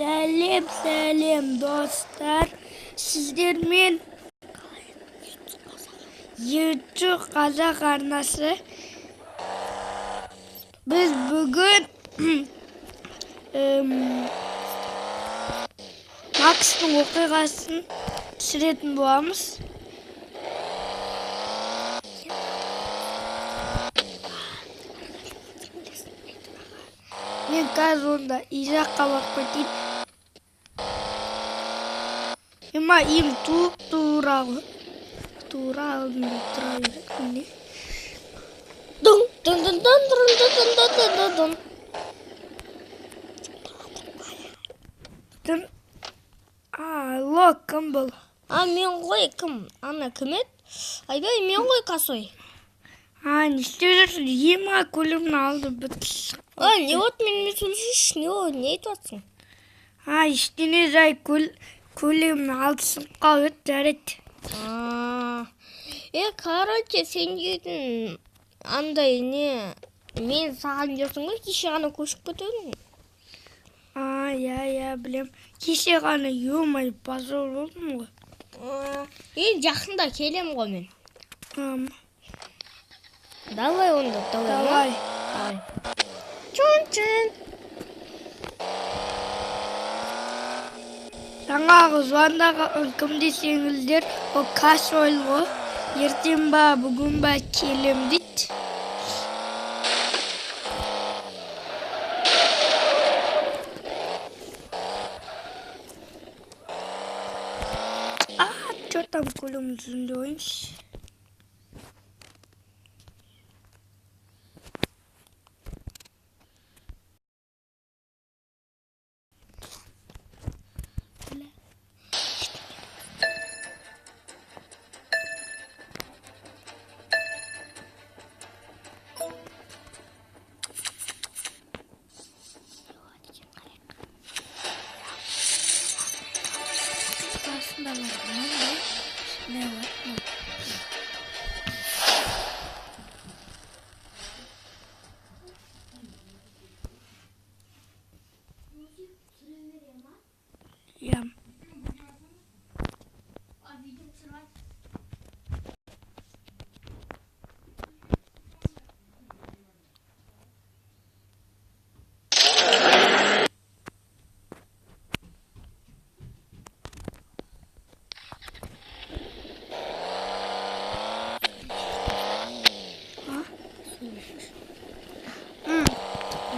Сәлем достар. Сіздермен YouTube қазақ арнасы. Біз бүгін Макстың оқиғасын түсіретін боламыз. Мен қазір онда изаққа барып кетейін. Им тура алдында тұра береді. Міне. Алло, кім бұл? Мен ғой, кім? Ана кім еді? Айбай, мен ғой Касой. Не істеп жүрсің? Ема көлемін алды бітсін. Не от менімен сөйлесейші? Не айтып жатсың? Ештеңе жай көлемін алдысын қалып жарайды. Короче, сен дейтін андай не, мен саған жүрсің ғой, кеше ғана көшіп кетудің. Я білем. Кеше ғана емай базар болдым ғой. Жақында келем ғой мен. Давай онда, давай. Чон-чон. Жаңағы звондағы кім десеңіздер, ол Касой ғой. Ертең ба, бүгін ба келем дейді. Что там көлем жүзінде ойыншы?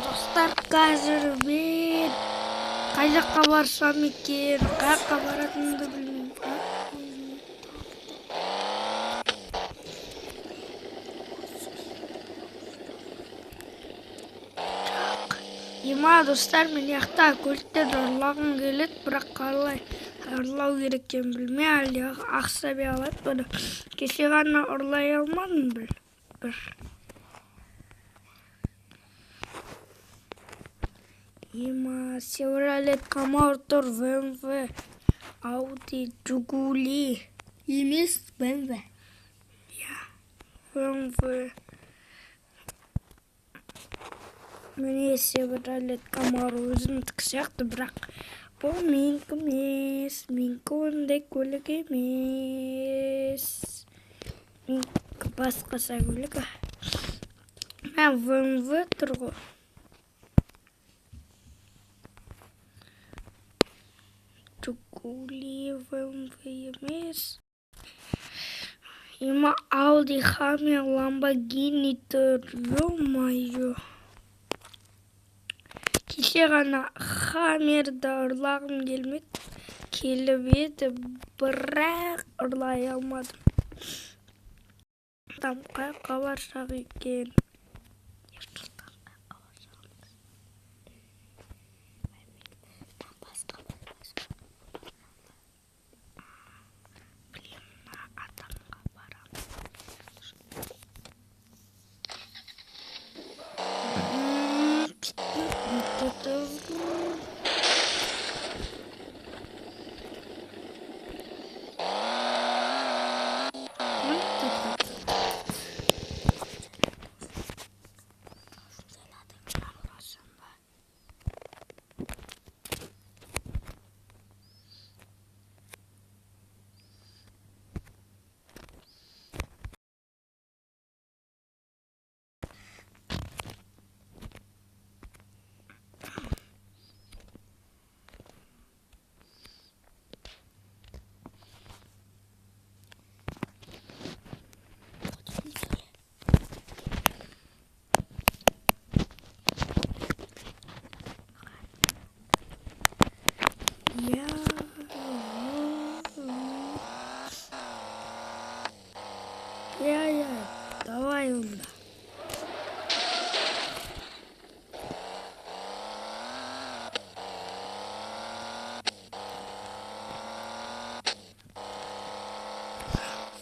Достар, қазір мен қай жаққа барсам екен, қай жаққа баратынымды білмеймін. Достар, мен яқта көліктен ұрлағым келеді, бірақ қалай ұрлау керек екенін білмей, әлде ақсабе алады. Бұны кеше ғана ұрлай алмадым бір. Chevrolet Camaro, BMW, Audi, Жигули. Емес, BMW. BMW. Міне Chevrolet Camaro өзімдікі сияқты, бірақ бұл менікі емес. Менікі ондай көлік емес. Менікі басқаша көлік. BMW тұр ғой. Жигули, BMW емес. Audi, Hammer, Lamborghini тұр. Ё-майо. Кеше ғана Хаммерді ұрлағым келіп еді, бірақ ұрлай алмадым. Там қайыққа барсақ екен. Я. Я. Давай онда.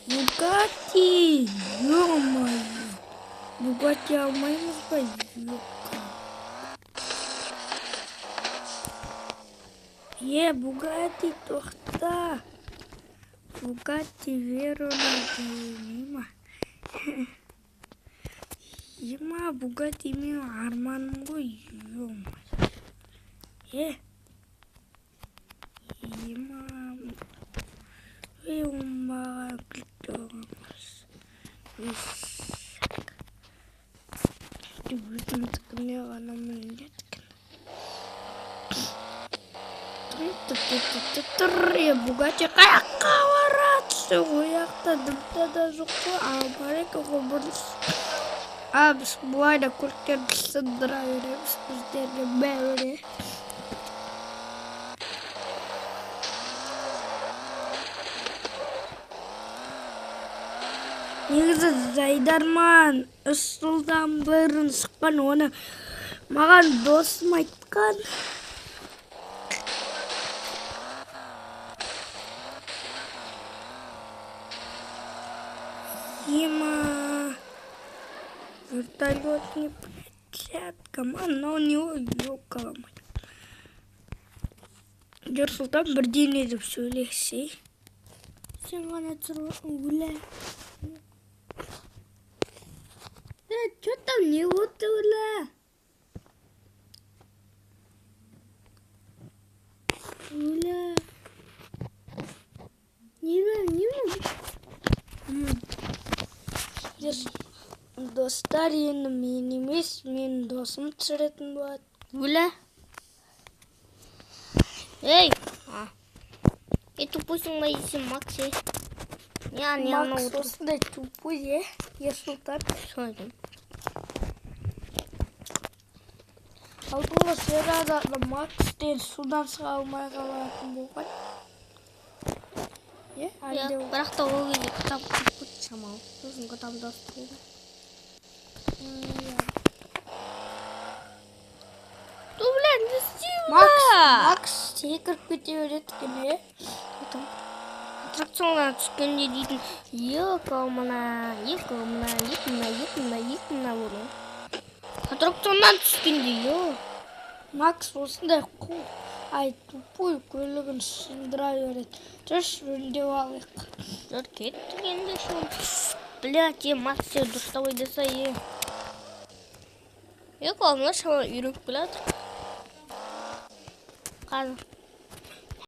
Бугатти, ё-моё. Бугатти алмаймыз ба? Жоқ. Бугатти, тоқта. Бугатти Верона дейма. Ема, Бугатти менің арманым ғой, ё-моё. Ема. Маған күлтті оғанбыз. Өзім түкіне ғана мүлдеткен. Бугатти қаяққа барады? Ояқта дымта да жоқ қой. Барайық бұрыс. Біз бұлай да көліктерді сындыра береміз біздерге бәріне. Негізі Жайдарман 3 жылдан бұрын шыққан, оны маған досым айтқан. Ема, вертолет не полетят, команда у него ёкаламайды. Нұрсұлтан бірдеңе деп сөйлесей. Сен ғана тұрған өле. Что там не утула? Уля. Не. Достар енді мен емес, мен досым түсіретін болады. Уля. Эй! Тупойсың ба десем, Макс, Макс осындай тупой, Ерсұлтан. Сөйдім. Алдыңғы серияда Макстен судан шыға алмай қалатын болған. Бірақ та ол кезде кітап көп шамалы. Сосын кітапты болды. Не істеймін? Макс секіріп кете береді екен, Аттракционға түскенде дейтін, екі болу. Аттракционнан түскенде, Макс осындай тупой көлігін сындыра береді. Жүрші өндеп алайық. Жүр кеттік енді шоу. Блядь, Макс сен дұрыстабай десе, Қолымда шала үйреніп келеді. Қазір.